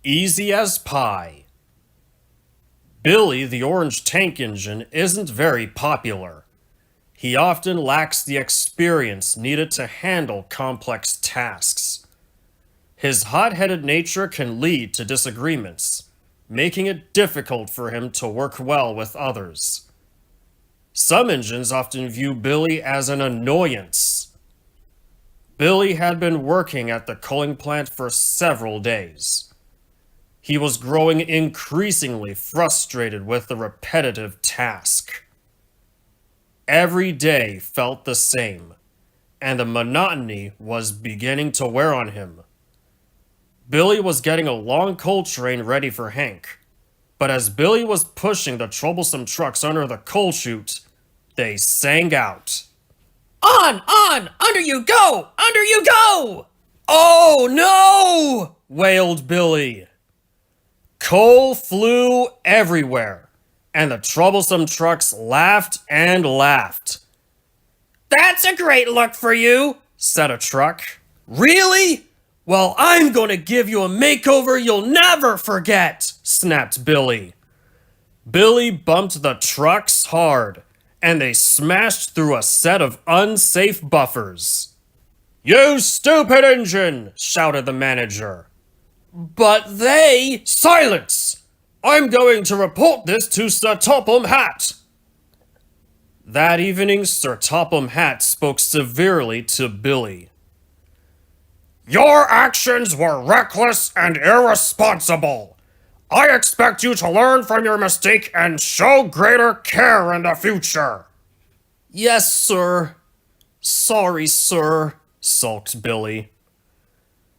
Easy as pie. Billy the orange tank engine isn't very popular. He often lacks the experience needed to handle complex tasks. His hot-headed nature can lead to disagreements, making it difficult for him to work well with others. Some engines often view Billy as an annoyance. Billy had been working at the coaling plant for several days. He was growing increasingly frustrated with the repetitive task. Every day felt the same, and the monotony was beginning to wear on him. Billy was getting a long coal train ready for Hank, but as Billy was pushing the troublesome trucks under the coal chute, they sang out. On! Under you go! Under you go! "Oh no!" wailed Billy. Coal flew everywhere, and the troublesome trucks laughed and laughed. "That's a great look for you," said a truck. "Really? "Well, I'm going to give you a makeover you'll never forget," snapped Billy. Billy bumped the trucks hard, and they smashed through a set of unsafe buffers. "You stupid engine!" shouted the manager. "But they—" "Silence! I'm going to report this to Sir Topham Hatt." That evening, Sir Topham Hatt spoke severely to Billy. "Your actions were reckless and irresponsible. I expect you to learn from your mistake and show greater care in the future." "Yes, sir. "Sorry, sir," sulked Billy.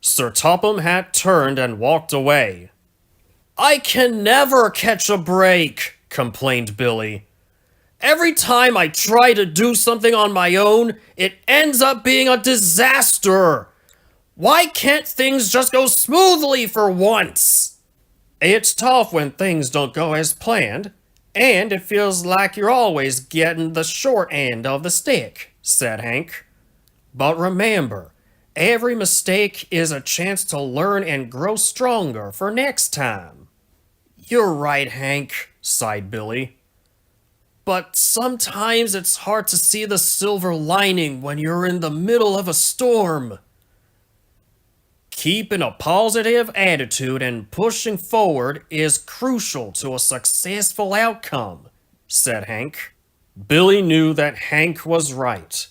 Sir Topham Hatt turned and walked away. "I can never catch a break," complained Billy. "Every time I try to do something on my own, it ends up being a disaster. Why can't things just go smoothly for once?" "It's tough when things don't go as planned, and it feels like you're always getting the short end of the stick," said Hank. "But remember, every mistake is a chance to learn and grow stronger for next time." "You're right, Hank," sighed Billy. "But sometimes it's hard to see the silver lining when you're in the middle of a storm." "Keeping a positive attitude and pushing forward is crucial to a successful outcome," said Hank. Billy knew that Hank was right.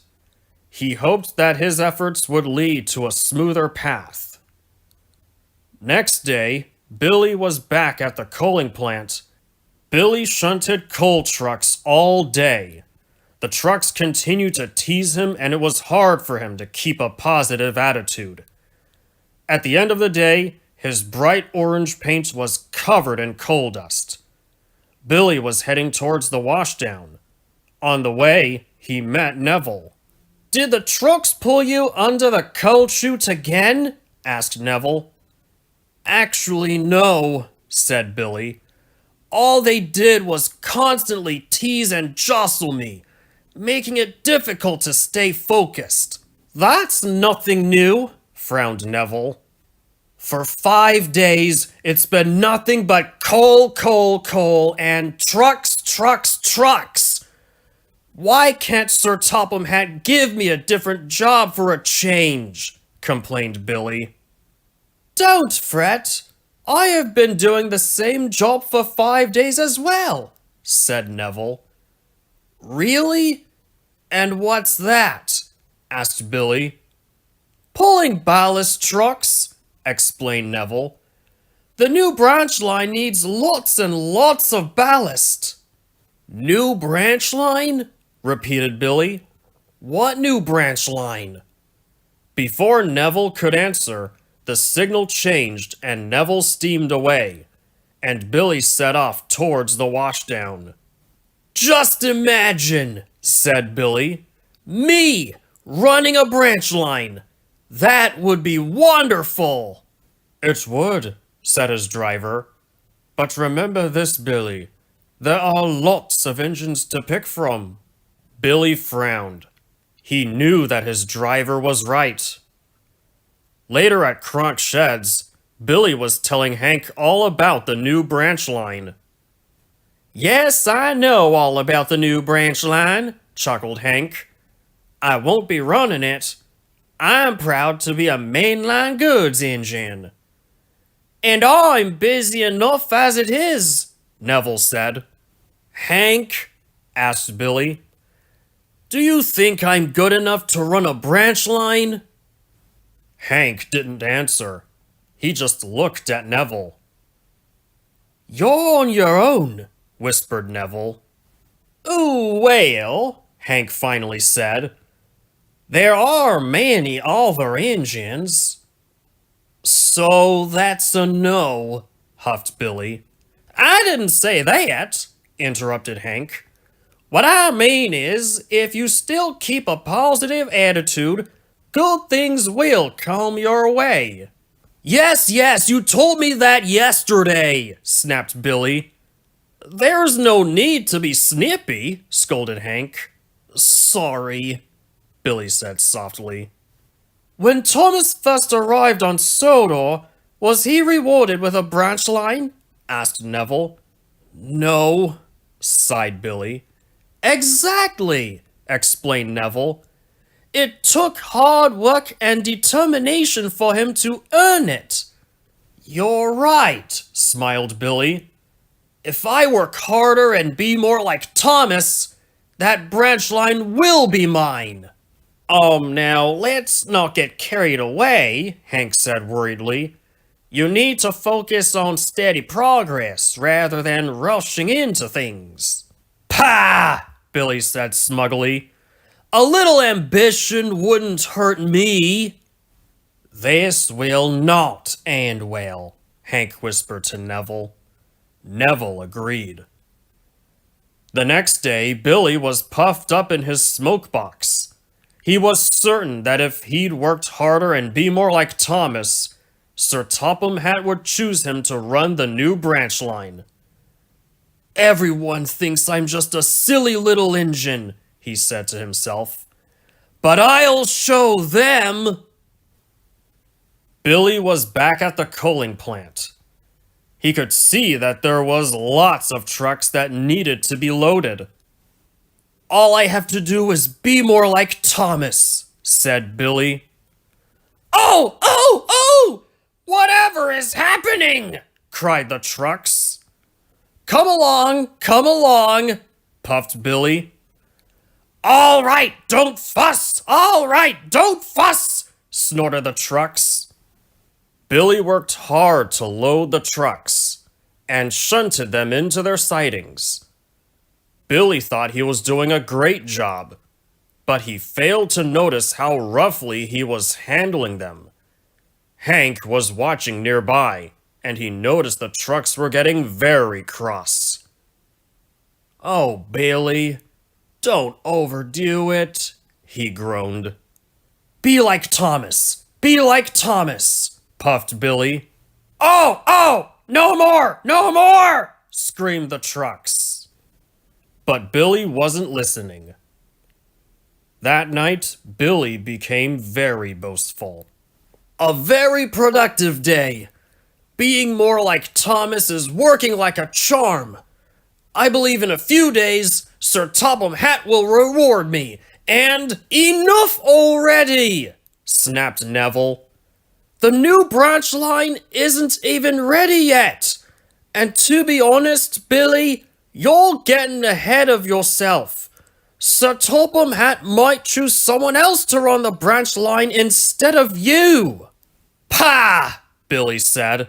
He hoped that his efforts would lead to a smoother path. Next day, Billy was back at the coaling plant. Billy shunted coal trucks all day. The trucks continued to tease him, and it was hard for him to keep a positive attitude. At the end of the day, his bright orange paint was covered in coal dust. Billy was heading towards the washdown. On the way, he met Neville. "Did the trucks pull you under the coal chute again?" asked Neville. "Actually, no," said Billy. "All they did was constantly tease and jostle me, making it difficult to stay focused." "That's nothing new," frowned Neville. "For 5 days, it's been nothing but coal, and trucks. Why can't Sir Topham Hatt give me a different job for a change?" complained Billy. "Don't fret. I have been doing the same job for 5 days as well," said Neville. "Really? And what's that?" asked Billy. "Pulling ballast trucks," explained Neville. "The new branch line needs lots and lots of ballast." "New branch line?" repeated Billy. "What new branch line?" Before Neville could answer, the signal changed and Neville steamed away, and Billy set off towards the washdown. "Just imagine," said Billy, "me running a branch line. That would be wonderful." "It would," said his driver. "But remember this, Billy. There are lots of engines to pick from." Billy frowned. He knew that his driver was right. Later at Kronk's sheds, Billy was telling Hank all about the new branch line. Yes, I know all about the new branch line, chuckled Hank. I won't be running it. I'm proud to be a mainline goods engine. And I'm busy enough as it is, Neville said. Hank, asked Billy, do you think I'm good enough to run a branch line? Hank didn't answer. He just looked at Neville. You're on your own, whispered Neville. Oh, well, Hank finally said. There are many other engines. So that's a no, huffed Billy. I didn't say that, interrupted Hank. What I mean is, if you still keep a positive attitude, good things will come your way. Yes, you told me that yesterday, snapped Billy. There's no need to be snippy, scolded Hank. Sorry, Billy said softly. When Thomas first arrived on Sodor, was he rewarded with a branch line? Asked Neville. No, sighed Billy. Exactly, explained Neville. It took hard work and determination for him to earn it. You're right, smiled Billy. If I work harder and be more like Thomas, that branch line will be mine. Now, let's not get carried away, Hank said worriedly. You need to focus on steady progress rather than rushing into things. Pah! Billy said smugly. A little ambition wouldn't hurt me. This will not end well, Hank whispered to Neville. Neville agreed. The next day, Billy was puffed up in his smoke box. He was certain that if he'd worked harder and be more like Thomas, Sir Topham Hatt would choose him to run the new branch line. Everyone thinks I'm just a silly little engine, he said to himself. But I'll show them! Billy was back at the coaling plant. He could see that there was lots of trucks that needed to be loaded. All I have to do is be more like Thomas, said Billy. Oh! Whatever is happening? Cried the trucks. Come along, puffed Billy. All right, don't fuss! All right, don't fuss! Snorted the trucks. Billy worked hard to load the trucks and shunted them into their sidings. Billy thought he was doing a great job, but he failed to notice how roughly he was handling them. Hank was watching nearby, and he noticed the trucks were getting very cross. Oh, Billy, don't overdo it, he groaned. Be like Thomas, puffed Billy. Oh, no more, screamed the trucks. But Billy wasn't listening. That night, Billy became very boastful. A very productive day. Being more like Thomas is working like a charm. I believe in a few days, Sir Topham Hatt will reward me. And enough already, snapped Neville. The new branch line isn't even ready yet. And to be honest, Billy, you're getting ahead of yourself. Sir Topham Hatt might choose someone else to run the branch line instead of you. Pah! Billy said.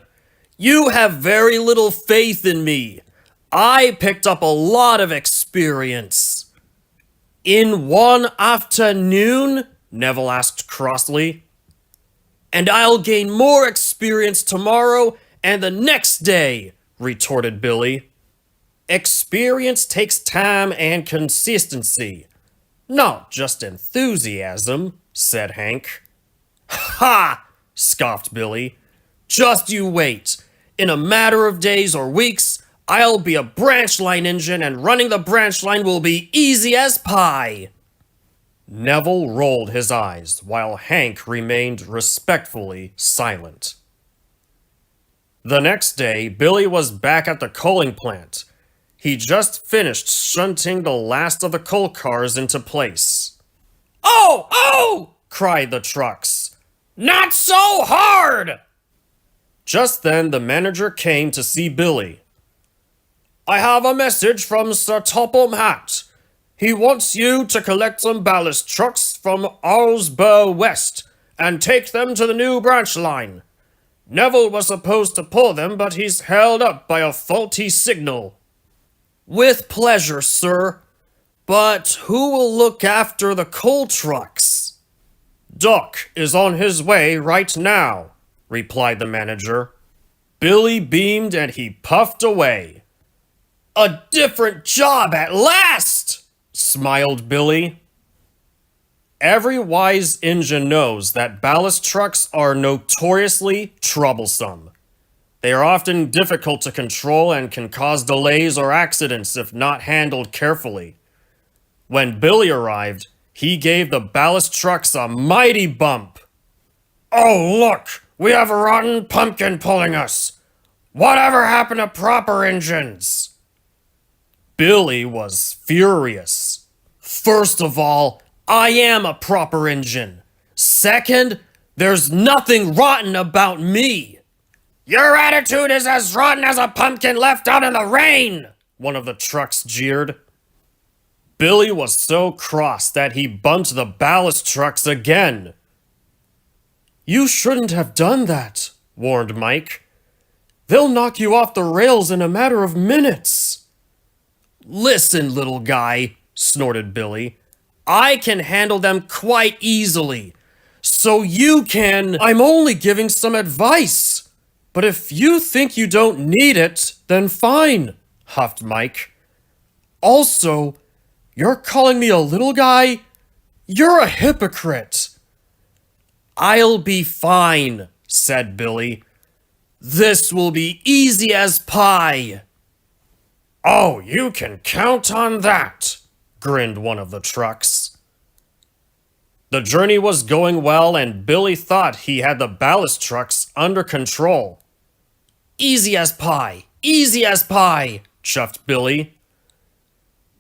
You have very little faith in me. I picked up a lot of experience. In one afternoon? Neville asked crossly. And I'll gain more experience tomorrow and the next day, retorted Billy. Experience takes time and consistency, not just enthusiasm, said Hank. Ha! Scoffed Billy. Just you wait. In a matter of days or weeks, I'll be a branch line engine and running the branch line will be easy as pie. Neville rolled his eyes while Hank remained respectfully silent. The next day, Billy was back at the coaling plant. He just finished shunting the last of the coal cars into place. Oh! Oh! Cried the trucks. Not so hard! Just then, the manager came to see Billy. I have a message from Sir Topham Hatt. He wants you to collect some ballast trucks from Owlsborough West and take them to the new branch line. Neville was supposed to pull them, but he's held up by a faulty signal. With pleasure, sir. But who will look after the coal trucks? Doc is on his way right now, replied the manager. Billy beamed and he puffed away. A different job at last, smiled Billy. Every wise engine knows that ballast trucks are notoriously troublesome. They are often difficult to control and can cause delays or accidents if not handled carefully. When Billy arrived, he gave the ballast trucks a mighty bump. Oh, look! We have a rotten pumpkin pulling us! Whatever happened to proper engines? Billy was furious. First of all, I am a proper engine. Second, there's nothing rotten about me. Your attitude is as rotten as a pumpkin left out in the rain, one of the trucks jeered. Billy was so cross that he bumped the ballast trucks again. You shouldn't have done that, warned Mike. They'll knock you off the rails in a matter of minutes. Listen, little guy, snorted Billy. I can handle them quite easily. So you can... I'm only giving some advice. But if you think you don't need it, then fine, huffed Mike. Also, you're calling me a little guy? You're a hypocrite. I'll be fine, said Billy. This will be easy as pie. Oh, you can count on that, grinned one of the trucks. The journey was going well and Billy thought he had the ballast trucks under control. Easy as pie, chuffed Billy.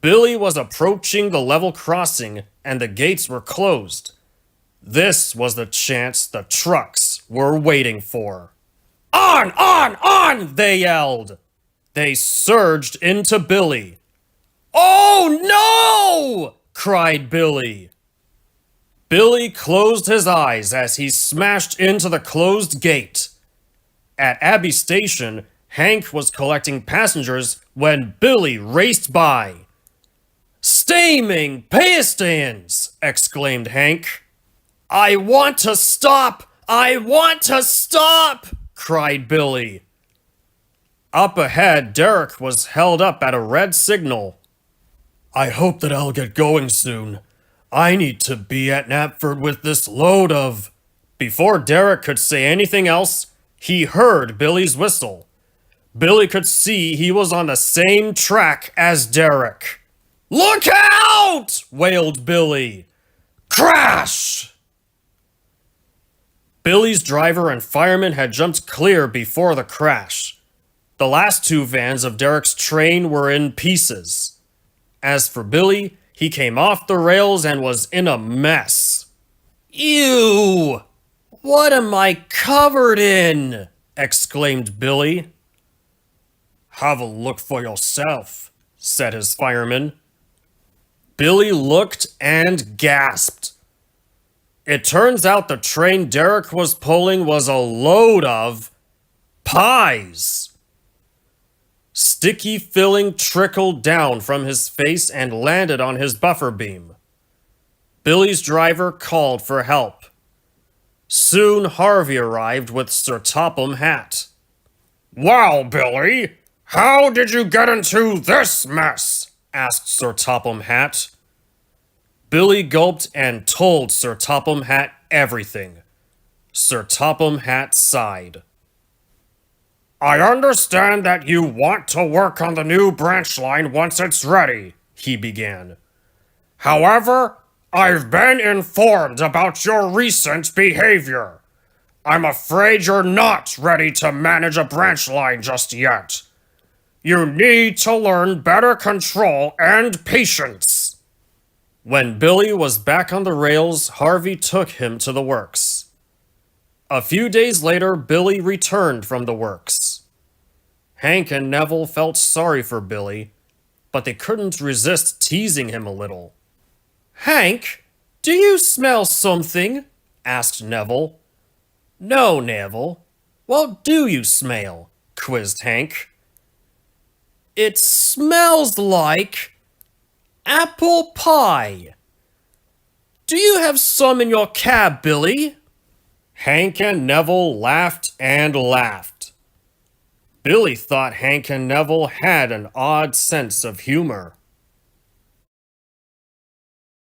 Billy was approaching the level crossing and the gates were closed. This was the chance the trucks were waiting for. On, they yelled. They surged into Billy. Oh no! cried Billy. Billy closed his eyes as he smashed into the closed gate. At Abbey Station, Hank was collecting passengers when Billy raced by. Steaming pistons! exclaimed Hank. I want to stop! cried Billy. Up ahead, Derek was held up at a red signal. I hope that I'll get going soon. I need to be at Knapford with this load of... Before Derek could say anything else, he heard Billy's whistle. Billy could see he was on the same track as Derek. Look out! wailed Billy. Crash! Billy's driver and fireman had jumped clear before the crash. The last two vans of Derek's train were in pieces. As for Billy, he came off the rails and was in a mess. Ew! What am I covered in? exclaimed Billy. Have a look for yourself, said his fireman. Billy looked and gasped. It turns out the train Derek was pulling was a load of pies. Sticky filling trickled down from his face and landed on his buffer beam. Billy's driver called for help. Soon Harvey arrived with Sir Topham Hatt. Well, Billy, how did you get into this mess? asked Sir Topham Hatt. Billy gulped and told Sir Topham Hatt everything. Sir Topham Hatt sighed. I understand that you want to work on the new branch line once it's ready, he began. However, I've been informed about your recent behavior. I'm afraid you're not ready to manage a branch line just yet. You need to learn better control and patience. When Billy was back on the rails, Harvey took him to the works. A few days later, Billy returned from the works. Hank and Neville felt sorry for Billy, but they couldn't resist teasing him a little. Hank, do you smell something? Asked Neville. No, Neville. What do you smell? Quizzed Hank. It smells like apple pie. Do you have some in your cab, Billy? Hank and Neville laughed and laughed. Billy thought Hank and Neville had an odd sense of humor.